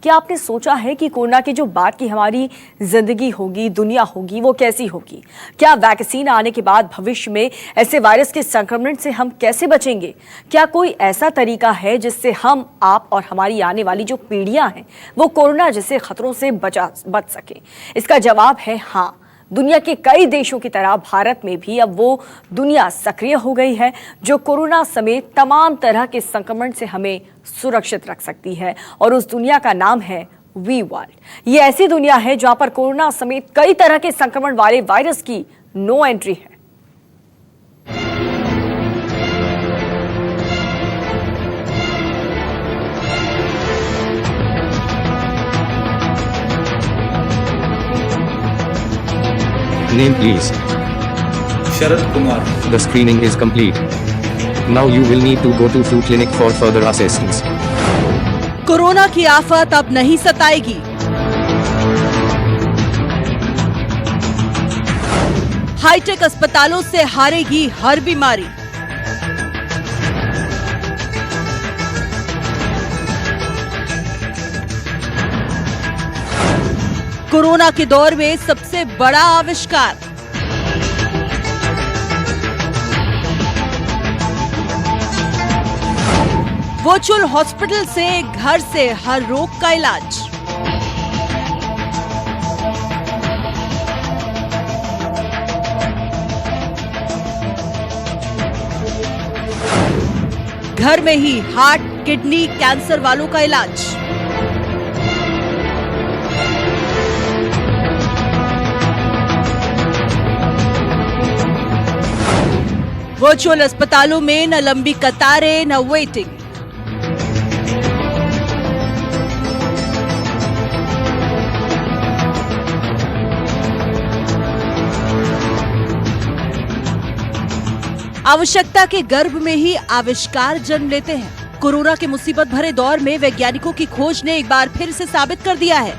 क्या आपने सोचा है कि कोरोना के जो बाद की हमारी जिंदगी होगी, दुनिया होगी, वो कैसी होगी? क्या वैक्सीन आने के बाद भविष्य में ऐसे वायरस के संक्रमण से हम कैसे बचेंगे? क्या कोई ऐसा तरीका है जिससे हम, आप और हमारी आने वाली जो पीढ़ियां हैं वो कोरोना जैसे खतरों से बच सके? इसका जवाब है हाँ। दुनिया के कई देशों की तरह भारत में भी अब वो दुनिया सक्रिय हो गई है जो कोरोना समेत तमाम तरह के संक्रमण से हमें सुरक्षित रख सकती है, और उस दुनिया का नाम है वी वर्ल्ड। ये ऐसी दुनिया है जहां पर कोरोना समेत कई तरह के संक्रमण वाले वायरस की नो एंट्री है। Name please. Sharad Kumar. The screening is complete. Now you will need to go to flu clinic for further assessments. Corona की आफत अब नहीं सताएगी। हाईटेक अस्पतालों से हारेगी हर बीमारी। कोरोना के दौर में सबसे बड़ा आविष्कार। वर्चुअल हॉस्पिटल से घर से हर रोग का इलाज। घर में ही हार्ट, किडनी, कैंसर वालों का इलाज। वर्चुअल अस्पतालों में न लंबी कतारें, न वेटिंग। आवश्यकता के गर्भ में ही आविष्कार जन्म लेते हैं। कोरोना के मुसीबत भरे दौर में वैज्ञानिकों की खोज ने एक बार फिर से साबित कर दिया है,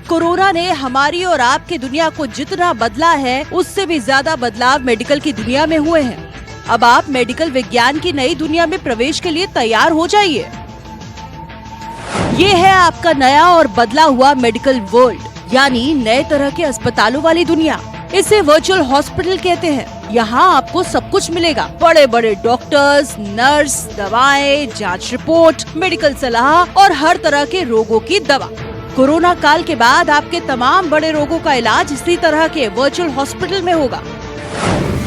कोरोना ने हमारी और आपकी दुनिया को जितना बदला है उससे भी ज्यादा बदलाव मेडिकल की दुनिया में हुए हैं। अब आप मेडिकल विज्ञान की नई दुनिया में प्रवेश के लिए तैयार हो जाइए। ये है आपका नया और बदला हुआ मेडिकल वर्ल्ड, यानी नए तरह के अस्पतालों वाली दुनिया। इसे वर्चुअल हॉस्पिटल कहते हैं। यहाँ आपको सब कुछ मिलेगा, बड़े बड़े डॉक्टर्स, नर्स, दवाएं, जांच रिपोर्ट, मेडिकल सलाह और हर तरह के रोगों की दवा। कोरोना काल के बाद आपके तमाम बड़े रोगों का इलाज इसी तरह के वर्चुअल हॉस्पिटल में होगा।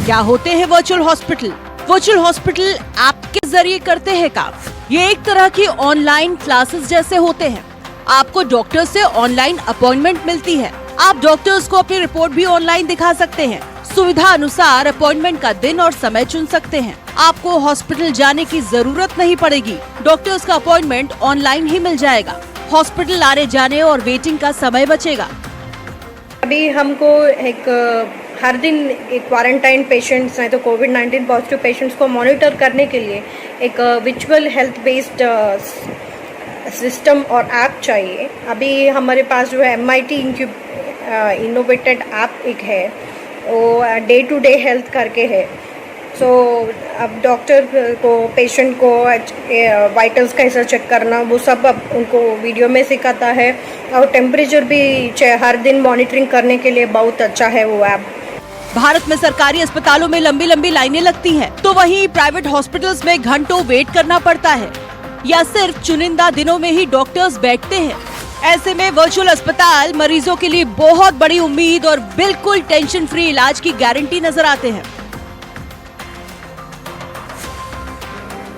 क्या होते हैं वर्चुअल हॉस्पिटल? वर्चुअल हॉस्पिटल आपके जरिए करते हैं काम। ये एक तरह की ऑनलाइन क्लासेस जैसे होते हैं। आपको डॉक्टर से ऑनलाइन अपॉइंटमेंट मिलती है। आप डॉक्टर्स को अपनी रिपोर्ट भी ऑनलाइन दिखा सकते हैं। सुविधा अनुसार अपॉइंटमेंट का दिन और समय चुन सकते हैं। आपको हॉस्पिटल जाने की जरूरत नहीं पड़ेगी। डॉक्टर्स का अपॉइंटमेंट ऑनलाइन ही मिल जाएगा। हॉस्पिटल आने जाने और वेटिंग का समय बचेगा। अभी हमको हर दिन एक क्वारंटाइन पेशेंट्स नहीं तो कोविड-19 पॉजिटिव पेशेंट्स को मॉनिटर करने के लिए एक विजुअल हेल्थ बेस्ड सिस्टम और ऐप चाहिए। अभी हमारे पास जो है MIT इनोवेटेड ऐप एक है, वो डे टू डे हेल्थ करके है। सो अब डॉक्टर को पेशेंट को वाइटल्स कैसा चेक करना वो सब अब उनको वीडियो में सिखाता है, और टेम्परेचर भी हर दिन मॉनिटरिंग करने के लिए बहुत अच्छा है वो ऐप। भारत में सरकारी अस्पतालों में लंबी लंबी लाइनें लगती हैं, तो वहीं प्राइवेट हॉस्पिटल्स में घंटों वेट करना पड़ता है, या सिर्फ चुनिंदा दिनों में ही डॉक्टर्स बैठते हैं। ऐसे में वर्चुअल अस्पताल मरीजों के लिए बहुत बड़ी उम्मीद और बिल्कुल टेंशन फ्री इलाज की गारंटी नजर आते हैं।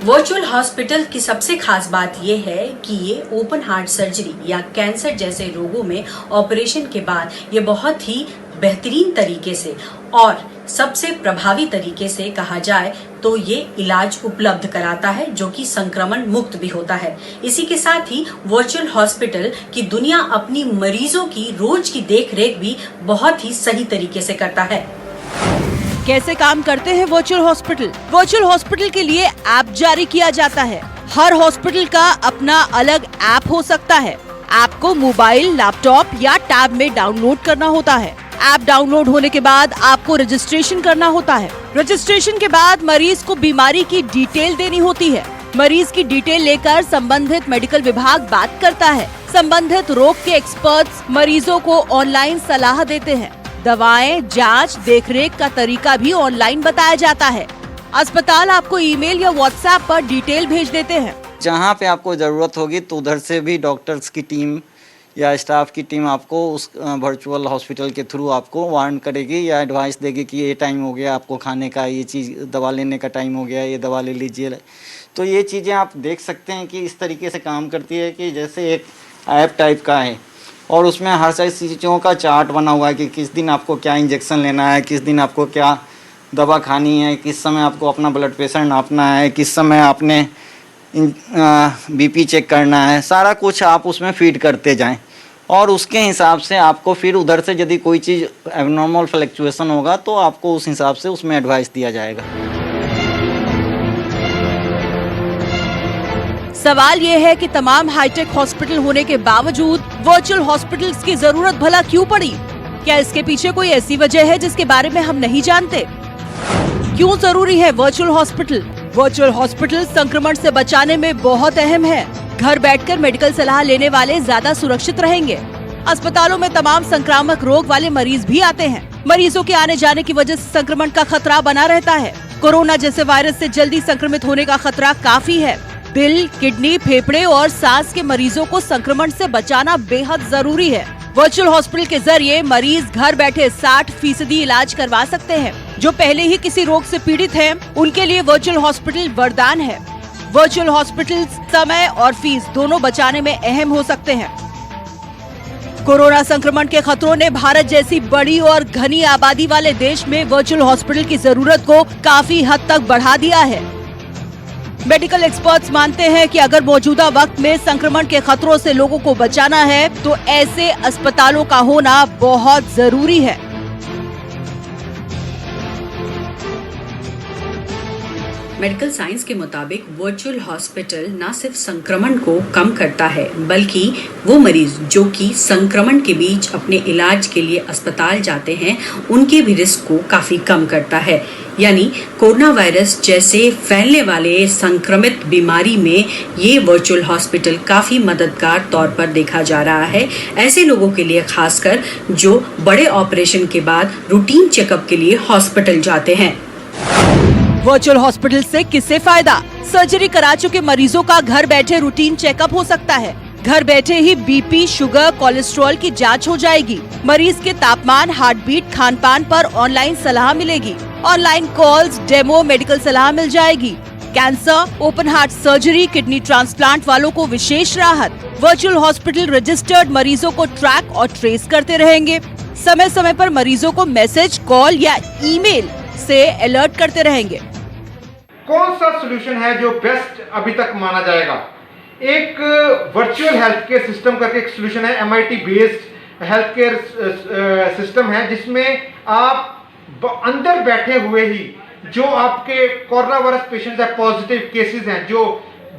वर्चुअल हॉस्पिटल की सबसे खास बात यह है कि ये ओपन हार्ट सर्जरी या कैंसर जैसे रोगों में ऑपरेशन के बाद ये बहुत ही बेहतरीन तरीके से और सबसे प्रभावी तरीके से कहा जाए तो ये इलाज उपलब्ध कराता है, जो कि संक्रमण मुक्त भी होता है। इसी के साथ ही वर्चुअल हॉस्पिटल की दुनिया अपनी मरीजों की रोज की देखरेख भी बहुत ही सही तरीके से करता है। कैसे काम करते हैं वर्चुअल हॉस्पिटल? वर्चुअल हॉस्पिटल के लिए ऐप जारी किया जाता है। हर हॉस्पिटल का अपना अलग ऐप हो सकता है। ऐप को मोबाइल, लैपटॉप या टैब में डाउनलोड करना होता है। ऐप डाउनलोड होने के बाद आपको रजिस्ट्रेशन करना होता है। रजिस्ट्रेशन के बाद मरीज को बीमारी की डिटेल देनी होती है। मरीज की डिटेल लेकर संबंधित मेडिकल विभाग बात करता है। संबंधित रोग के एक्सपर्ट्स मरीजों को ऑनलाइन सलाह देते हैं। दवाएं, जांच, देखरेख का तरीका भी ऑनलाइन बताया जाता है। अस्पताल आपको ईमेल या व्हाट्सएप पर डिटेल भेज देते हैं। जहाँ पे आपको ज़रूरत होगी तो उधर से भी डॉक्टर्स की टीम या स्टाफ की टीम आपको उस वर्चुअल हॉस्पिटल के थ्रू आपको वार्न करेगी या एडवाइस देगी कि ये टाइम हो गया आपको खाने का, ये चीज़ दवा लेने का टाइम हो गया, ये दवा ले लीजिए। तो ये चीज़ें आप देख सकते हैं कि इस तरीके से काम करती है कि जैसे एक ऐप टाइप का है और उसमें हर सारी चीज़ों का चार्ट बना हुआ है कि किस दिन आपको क्या इंजेक्शन लेना है, किस दिन आपको क्या दवा खानी है, किस समय आपको अपना ब्लड प्रेशर नापना है, किस समय आपने बीपी चेक करना है। सारा कुछ आप उसमें फीड करते जाएं और उसके हिसाब से आपको फिर उधर से यदि कोई चीज़ एबनॉर्मल फ्लक्चुएशन होगा तो आपको उस हिसाब से उसमें एडवाइस दिया जाएगा। सवाल ये है कि तमाम हाईटेक हॉस्पिटल होने के बावजूद वर्चुअल हॉस्पिटल्स की जरूरत भला क्यों पड़ी? क्या इसके पीछे कोई ऐसी वजह है जिसके बारे में हम नहीं जानते? क्यों जरूरी है वर्चुअल हॉस्पिटल? वर्चुअल हॉस्पिटल संक्रमण से बचाने में बहुत अहम है। घर बैठकर मेडिकल सलाह लेने वाले ज्यादा सुरक्षित रहेंगे। अस्पतालों में तमाम संक्रामक रोग वाले मरीज भी आते हैं। मरीजों के आने जाने की वजह से संक्रमण का खतरा बना रहता है। कोरोना जैसे वायरस से जल्दी संक्रमित होने का खतरा काफी है। दिल, किडनी, फेफड़े और सांस के मरीजों को संक्रमण से बचाना बेहद जरूरी है। वर्चुअल हॉस्पिटल के जरिए मरीज घर बैठे 60% इलाज करवा सकते हैं। जो पहले ही किसी रोग से पीड़ित हैं, उनके लिए वर्चुअल हॉस्पिटल वरदान है। वर्चुअल हॉस्पिटल्स समय और फीस दोनों बचाने में अहम हो सकते हैं। कोरोना संक्रमण के खतरों ने भारत जैसी बड़ी और घनी आबादी वाले देश में वर्चुअल हॉस्पिटल की जरूरत को काफी हद तक बढ़ा दिया है। मेडिकल एक्सपर्ट्स मानते हैं कि अगर मौजूदा वक्त में संक्रमण के खतरों से लोगों को बचाना है तो ऐसे अस्पतालों का होना बहुत जरूरी है। मेडिकल साइंस के मुताबिक वर्चुअल हॉस्पिटल न सिर्फ संक्रमण को कम करता है बल्कि वो मरीज जो कि संक्रमण के बीच अपने इलाज के लिए अस्पताल जाते हैं उनके भी रिस्क को काफी कम करता है। यानी कोरोना वायरस जैसे फैलने वाले संक्रमित बीमारी में ये वर्चुअल हॉस्पिटल काफी मददगार तौर पर देखा जा रहा है ऐसे लोगों के लिए, खासकर जो बड़े ऑपरेशन के बाद रूटीन चेकअप के लिए हॉस्पिटल जाते हैं। वर्चुअल हॉस्पिटल से किससे फायदा? सर्जरी करा चुके मरीजों का घर बैठे रूटीन चेकअप हो सकता है। घर बैठे ही बीपी, शुगर, कोलेस्ट्रॉल की जांच हो जाएगी। मरीज के तापमान, हार्ट बीट, खान पान पर ऑनलाइन सलाह मिलेगी। ऑनलाइन कॉल्स, डेमो, मेडिकल सलाह मिल जाएगी। Cancer, open heart surgery, kidney transplant वालों को विशेष राहत। वर्चुअल हॉस्पिटल रजिस्टर्ड मरीजों को ट्रैक और ट्रेस करते रहेंगे। समय समय पर मरीजों को मैसेज, कॉल या ईमेल से अलर्ट करते रहेंगे। कौन सा सॉल्यूशन है जो बेस्ट अभी तक माना जाएगा? एक वर्चुअल हेल्थ केयर सिस्टम करके एक सॉल्यूशन है, MIT based health care system है जिसमें आप अंदर बैठे हुए ही जो आपके कोरोना वायरस पेशेंट्स है, पॉजिटिव केसेस हैं जो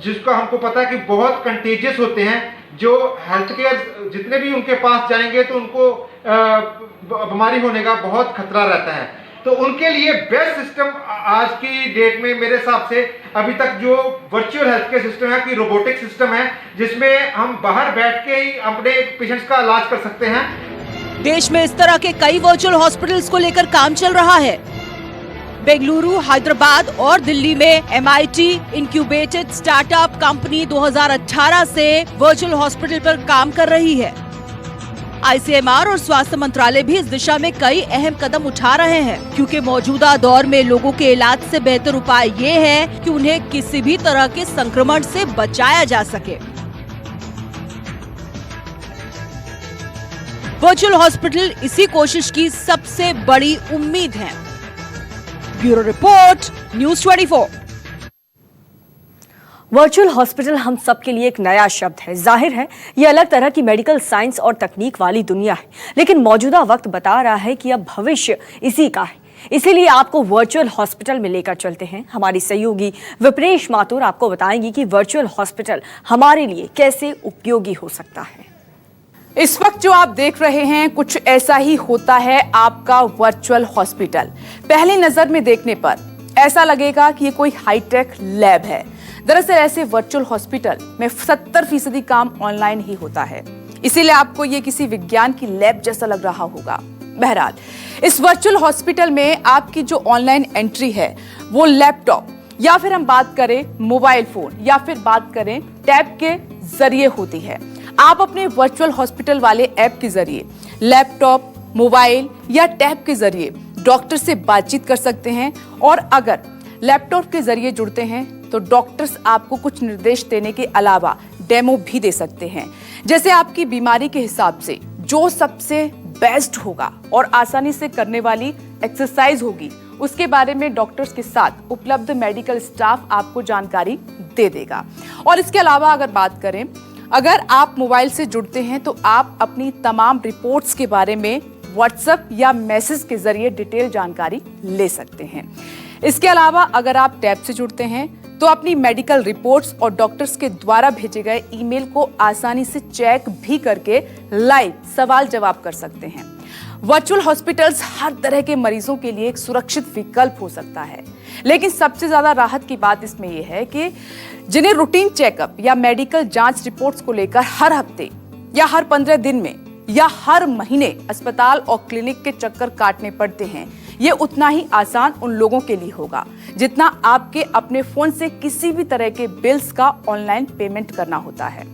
जिसका हमको पता है कि बहुत कंटेजियस होते हैं, जो हेल्थ केयर जितने भी उनके पास जाएंगे तो उनको बीमारी होने का बहुत खतरा रहता है। तो उनके लिए बेस्ट सिस्टम आज की डेट में मेरे हिसाब से अभी तक जो वर्चुअल हेल्थ केयर सिस्टम है कि रोबोटिक सिस्टम है जिसमें हम बाहर बैठ के ही अपने पेशेंट्स का इलाज कर सकते हैं। देश में इस तरह के कई वर्चुअल हॉस्पिटल्स को लेकर काम चल रहा है। बेंगलुरु, हैदराबाद और दिल्ली में MIT इंक्यूबेटेड स्टार्टअप कंपनी 2018 से वर्चुअल हॉस्पिटल पर काम कर रही है। ICMR और स्वास्थ्य मंत्रालय भी इस दिशा में कई अहम कदम उठा रहे हैं क्योंकि मौजूदा दौर में लोगों के इलाज से बेहतर उपाय ये है कि उन्हें किसी भी तरह के संक्रमण से बचाया जा सके। वर्चुअल हॉस्पिटल इसी कोशिश की सबसे बड़ी उम्मीद है। Bureau report, news 24। Virtual hospital हम सब के लिए एक नया शब्द है। जाहिर है ये अलग तरह की मेडिकल साइंस और तकनीक वाली दुनिया है, लेकिन मौजूदा वक्त बता रहा है कि अब भविष्य इसी का है। इसीलिए आपको वर्चुअल हॉस्पिटल में लेकर चलते हैं। हमारी सहयोगी विप्रेश माथुर आपको बताएंगी कि वर्चुअल हॉस्पिटल हमारे लिए कैसे उपयोगी हो सकता है। इस वक्त जो आप देख रहे हैं कुछ ऐसा ही होता है आपका वर्चुअल हॉस्पिटल। पहली नजर में देखने पर ऐसा लगेगा कि ये कोई हाईटेक लैब है। दरअसल ऐसे वर्चुअल हॉस्पिटल में 70% काम ऑनलाइन ही होता है, इसीलिए आपको ये किसी विज्ञान की लैब जैसा लग रहा होगा। बहरहाल, इस वर्चुअल हॉस्पिटल में आपकी जो ऑनलाइन एंट्री है वो लैपटॉप या फिर हम बात करें मोबाइल फोन या फिर बात करें टैब के जरिए होती है। आप अपने वर्चुअल हॉस्पिटल वाले ऐप के जरिए लैपटॉप, मोबाइल या टैब के जरिए डॉक्टर से बातचीत कर सकते हैं और अगर लैपटॉप के जरिए जुड़ते हैं तो डॉक्टर्स आपको कुछ निर्देश देने के अलावा डेमो भी दे सकते हैं, जैसे आपकी बीमारी के हिसाब से जो सबसे बेस्ट होगा और आसानी से करने वाली एक्सरसाइज होगी उसके बारे में डॉक्टर्स के साथ उपलब्ध मेडिकल स्टाफ आपको जानकारी दे देगा। और इसके अलावा अगर बात करें, अगर आप मोबाइल से जुड़ते हैं तो आप अपनी तमाम रिपोर्ट्स के बारे में व्हाट्सएप या मैसेज के जरिए डिटेल जानकारी ले सकते हैं। इसके अलावा अगर आप टैब से जुड़ते हैं तो अपनी मेडिकल रिपोर्ट्स और डॉक्टर्स के द्वारा भेजे गए ईमेल को आसानी से चेक भी करके लाइव सवाल जवाब कर सकते हैं। वर्चुअल हॉस्पिटल्स हर तरह के मरीजों के लिए एक सुरक्षित विकल्प हो सकता है, लेकिन सबसे ज्यादा राहत की बात इसमें यह है कि जिन्हें रूटीन चेकअप या मेडिकल जांच रिपोर्ट्स को लेकर हर हफ्ते या हर 15 दिन में या हर महीने अस्पताल और क्लिनिक के चक्कर काटने पड़ते हैं, ये उतना ही आसान उन लोगों के लिए होगा जितना आपके अपने फोन से किसी भी तरह के बिल्स का ऑनलाइन पेमेंट करना होता है।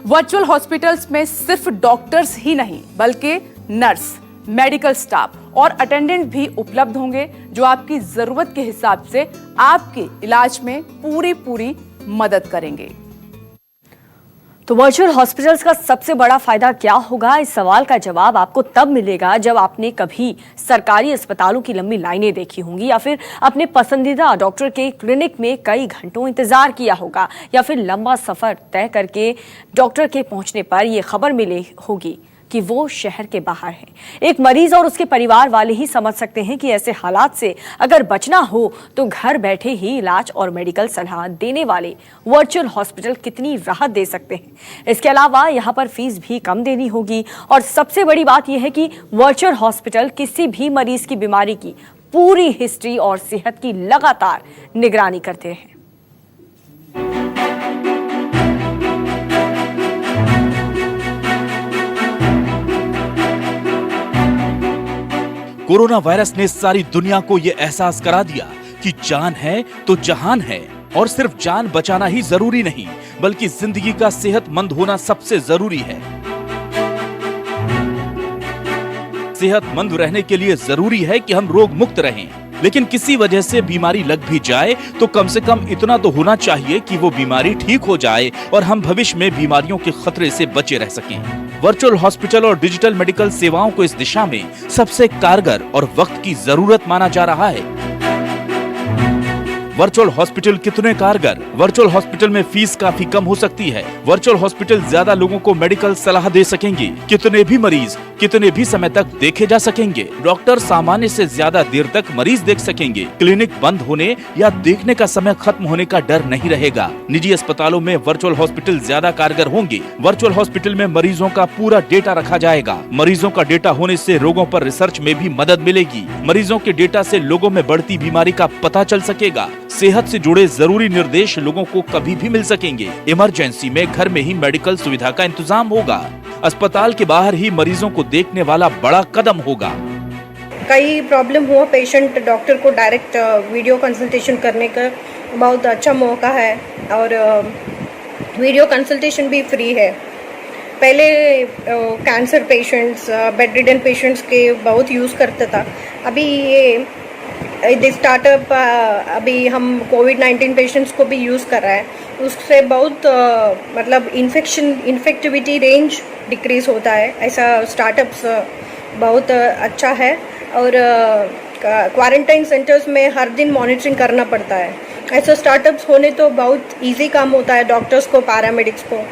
वर्चुअल हॉस्पिटल्स में सिर्फ डॉक्टर्स ही नहीं बल्कि नर्स, मेडिकल स्टाफ और अटेंडेंट भी उपलब्ध होंगे जो आपकी जरूरत के हिसाब से आपके इलाज में पूरी मदद करेंगे। तो वर्चुअल हॉस्पिटल्स का सबसे बड़ा फायदा क्या होगा, इस सवाल का जवाब आपको तब मिलेगा जब आपने कभी सरकारी अस्पतालों की लंबी लाइनें देखी होंगी या फिर अपने पसंदीदा डॉक्टर के क्लिनिक में कई घंटों इंतजार किया होगा या फिर लंबा सफर तय करके डॉक्टर के पहुंचने पर यह खबर मिली होगी कि वो शहर के बाहर है। एक मरीज और उसके परिवार वाले ही समझ सकते हैं कि ऐसे हालात से अगर बचना हो तो घर बैठे ही इलाज और मेडिकल सलाह देने वाले वर्चुअल हॉस्पिटल कितनी राहत दे सकते हैं। इसके अलावा यहाँ पर फीस भी कम देनी होगी और सबसे बड़ी बात यह है कि वर्चुअल हॉस्पिटल किसी भी मरीज की बीमारी की पूरी हिस्ट्री और सेहत की लगातार निगरानी करते हैं। कोरोना वायरस ने सारी दुनिया को ये एहसास करा दिया कि जान है तो जहान है, और सिर्फ जान बचाना ही जरूरी नहीं बल्कि जिंदगी का सेहतमंद होना सबसे जरूरी है। सेहतमंद रहने के लिए जरूरी है कि हम रोग मुक्त रहें, लेकिन किसी वजह से बीमारी लग भी जाए तो कम से कम इतना तो होना चाहिए कि वो बीमारी ठीक हो जाए और हम भविष्य में बीमारियों के खतरे से बचे रह सकें। वर्चुअल हॉस्पिटल और डिजिटल मेडिकल सेवाओं को इस दिशा में सबसे कारगर और वक्त की जरूरत माना जा रहा है। वर्चुअल हॉस्पिटल कितने कारगर? वर्चुअल हॉस्पिटल में फीस काफी कम हो सकती है। वर्चुअल हॉस्पिटल ज्यादा लोगों को मेडिकल सलाह दे सकेंगे। कितने भी मरीज कितने भी समय तक देखे जा सकेंगे। डॉक्टर सामान्य से ज्यादा देर तक मरीज देख सकेंगे। क्लिनिक बंद होने या देखने का समय खत्म होने का डर नहीं रहेगा। निजी अस्पतालों में वर्चुअल हॉस्पिटल ज्यादा कारगर होंगे। वर्चुअल हॉस्पिटल में मरीजों का पूरा डेटा रखा जाएगा। मरीजों का डेटा होने से रोगों पर रिसर्च में भी मदद मिलेगी। मरीजों के डेटा से लोगों में बढ़ती बीमारी का पता चल सकेगा। सेहत से जुड़े जरूरी निर्देश लोगों को कभी भी मिल सकेंगे। इमरजेंसी में घर में ही मेडिकल सुविधा का इंतजाम होगा। अस्पताल के बाहर ही मरीजों को देखने वाला बड़ा कदम होगा। कई प्रॉब्लम हुआ पेशेंट डॉक्टर को डायरेक्ट वीडियो कंसल्टेशन करने का बहुत अच्छा मौका है और वीडियो कंसल्टेशन भी फ्री है। पहले cancer patients, bed ridden patients के बहुत यूज़ करता था। अभी ये स्टार्टअप अभी हम कोविड-19 पेशेंट्स को भी यूज़ कर रहा है। उससे बहुत मतलब इन्फेक्टिविटी रेंज डिक्रीज होता है। ऐसा स्टार्टअप्स बहुत अच्छा है और क्वारंटाइन सेंटर्स में हर दिन मॉनिटरिंग करना पड़ता है। ऐसा स्टार्टअप्स होने तो बहुत इजी काम होता है डॉक्टर्स को, पैरामेडिक्स को।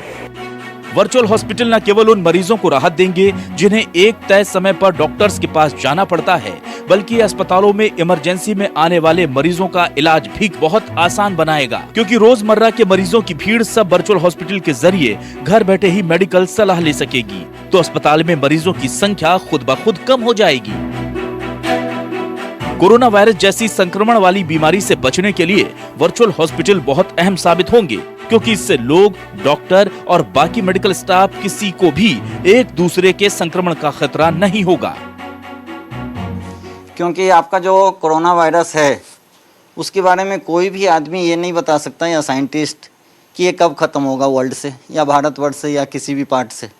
वर्चुअल हॉस्पिटल न केवल उन मरीजों को राहत देंगे जिन्हें एक तय समय पर डॉक्टर्स के पास जाना पड़ता है, बल्कि अस्पतालों में इमरजेंसी में आने वाले मरीजों का इलाज भी बहुत आसान बनाएगा, क्योंकि रोजमर्रा के मरीजों की भीड़ सब वर्चुअल हॉस्पिटल के जरिए घर बैठे ही मेडिकल सलाह ले सकेगी। तो अस्पताल में मरीजों की संख्या खुद ब खुद कम हो जाएगी। कोरोना वायरस जैसी संक्रमण वाली बीमारी से बचने के लिए वर्चुअल हॉस्पिटल बहुत अहम साबित होंगे, क्योंकि इससे लोग, डॉक्टर और बाकी मेडिकल स्टाफ किसी को भी एक दूसरे के संक्रमण का खतरा नहीं होगा। क्योंकि आपका जो कोरोना वायरस है उसके बारे में कोई भी आदमी ये नहीं बता सकता या साइंटिस्ट कि ये कब ख़त्म होगा वर्ल्ड से या भारतवर्ष से या किसी भी पार्ट से।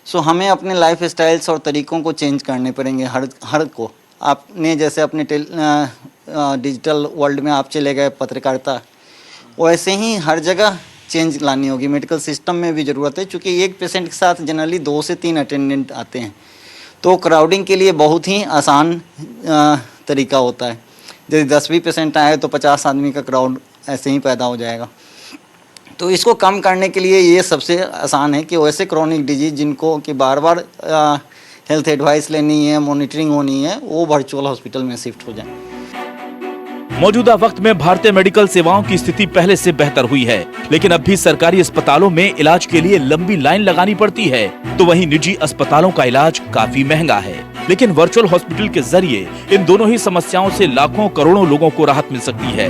सो हमें अपने लाइफ स्टाइल्स और तरीक़ों को चेंज करने पड़ेंगे हर को। आपने जैसे अपने डिजिटल वर्ल्ड में आप चले गए पत्रकारिता, वैसे ही हर जगह चेंज लानी होगी। मेडिकल सिस्टम में भी ज़रूरत है, क्योंकि एक पेशेंट के साथ जनरली 2 से 3 अटेंडेंट आते हैं, तो क्राउडिंग के लिए बहुत ही आसान तरीका होता है। यदि 10 भी पेशेंट आए तो 50 आदमी का क्राउड ऐसे ही पैदा हो जाएगा। तो इसको कम करने के लिए ये सबसे आसान है कि वैसे क्रॉनिक डिजीज जिनको कि बार बार हेल्थ एडवाइस लेनी है, मॉनिटरिंग होनी है, वो वर्चुअल हॉस्पिटल में शिफ्ट हो जाए। मौजूदा वक्त में भारतीय मेडिकल सेवाओं की स्थिति पहले से बेहतर हुई है, लेकिन अब भी सरकारी अस्पतालों में इलाज के लिए लंबी लाइन लगानी पड़ती है, तो वहीं निजी अस्पतालों का इलाज काफी महंगा है। लेकिन वर्चुअल हॉस्पिटल के जरिए इन दोनों ही समस्याओं से लाखों करोड़ों लोगों को राहत मिल सकती है,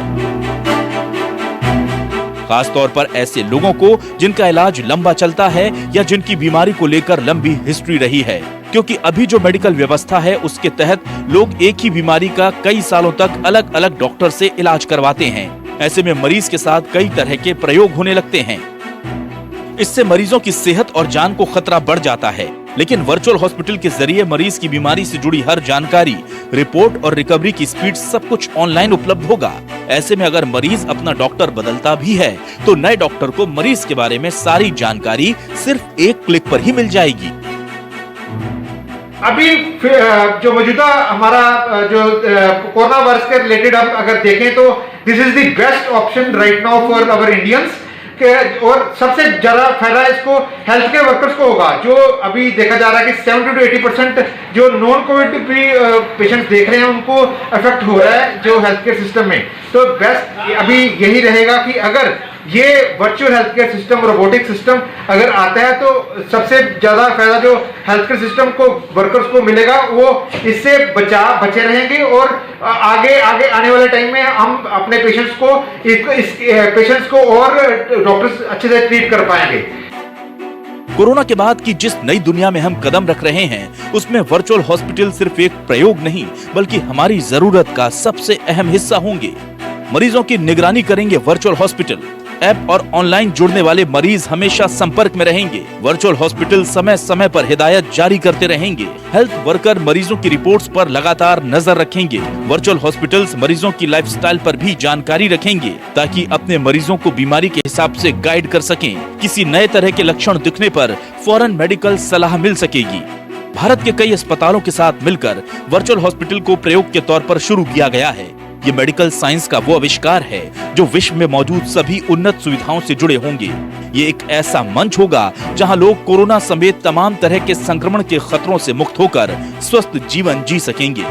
खासतौर पर ऐसे लोगों को जिनका इलाज लंबा चलता है या जिनकी बीमारी को लेकर लंबी हिस्ट्री रही है। क्योंकि अभी जो मेडिकल व्यवस्था है उसके तहत लोग एक ही बीमारी का कई सालों तक अलग अलग डॉक्टर से इलाज करवाते हैं। ऐसे में मरीज के साथ कई तरह के प्रयोग होने लगते हैं। इससे मरीजों की सेहत और जान को खतरा बढ़ जाता है। लेकिन वर्चुअल हॉस्पिटल के जरिए मरीज की बीमारी से जुड़ी हर जानकारी, रिपोर्ट और रिकवरी की स्पीड सब कुछ ऑनलाइन उपलब्ध होगा। ऐसे में अगर मरीज अपना डॉक्टर बदलता भी है तो नए डॉक्टर को मरीज के बारे में सारी जानकारी सिर्फ एक क्लिक पर ही मिल जाएगी। अभी जो मौजूदा हमारा जो कोरोना वायरस के रिलेटेड हम अगर देखें तो this is the best option right now for our Indians. और सबसे ज्यादा फायदा इसको हेल्थ केयर वर्कर्स को होगा। जो अभी देखा जा रहा है कि 70 to 80% जो नॉन कोविड भी पेशेंट्स देख रहे हैं उनको अफेक्ट हो रहा है जो हेल्थ केयर सिस्टम में। तो बेस्ट अभी यही रहेगा कि अगर ये virtual health care system, robotic system अगर आता है तो सबसे ज्यादा फायदा जो हेल्थ केयर सिस्टम को वर्कर्स को मिलेगा वो इससे बचे रहेंगे और आगे आने वाले टाइम में हम अपने पेशेंट्स को और डॉक्टर्स अच्छे से ट्रीट कर पाएंगे। कोरोना के बाद की जिस नई दुनिया में हम कदम रख रहे हैं उसमें वर्चुअल हॉस्पिटल सिर्फ एक प्रयोग नहीं बल्कि हमारी जरूरत का सबसे अहम हिस्सा होंगे। मरीजों की निगरानी करेंगे वर्चुअल हॉस्पिटल। ऐप और ऑनलाइन जुड़ने वाले मरीज हमेशा संपर्क में रहेंगे। वर्चुअल हॉस्पिटल समय समय पर हिदायत जारी करते रहेंगे। हेल्थ वर्कर मरीजों की रिपोर्ट्स पर लगातार नजर रखेंगे। वर्चुअल हॉस्पिटल्स मरीजों की लाइफस्टाइल पर भी जानकारी रखेंगे ताकि अपने मरीजों को बीमारी के हिसाब से गाइड कर सकें। किसी नए तरह के लक्षण दिखने पर फौरन मेडिकल सलाह मिल सकेगी। भारत के कई अस्पतालों के साथ मिलकर वर्चुअल हॉस्पिटल को प्रयोग के तौर पर शुरू किया गया है। ये मेडिकल साइंस का वो आविष्कार है जो विश्व में मौजूद सभी उन्नत सुविधाओं से जुड़े होंगे। ये एक ऐसा मंच होगा जहां लोग कोरोना समेत तमाम तरह के संक्रमण के खतरों से मुक्त होकर स्वस्थ जीवन जी सकेंगे।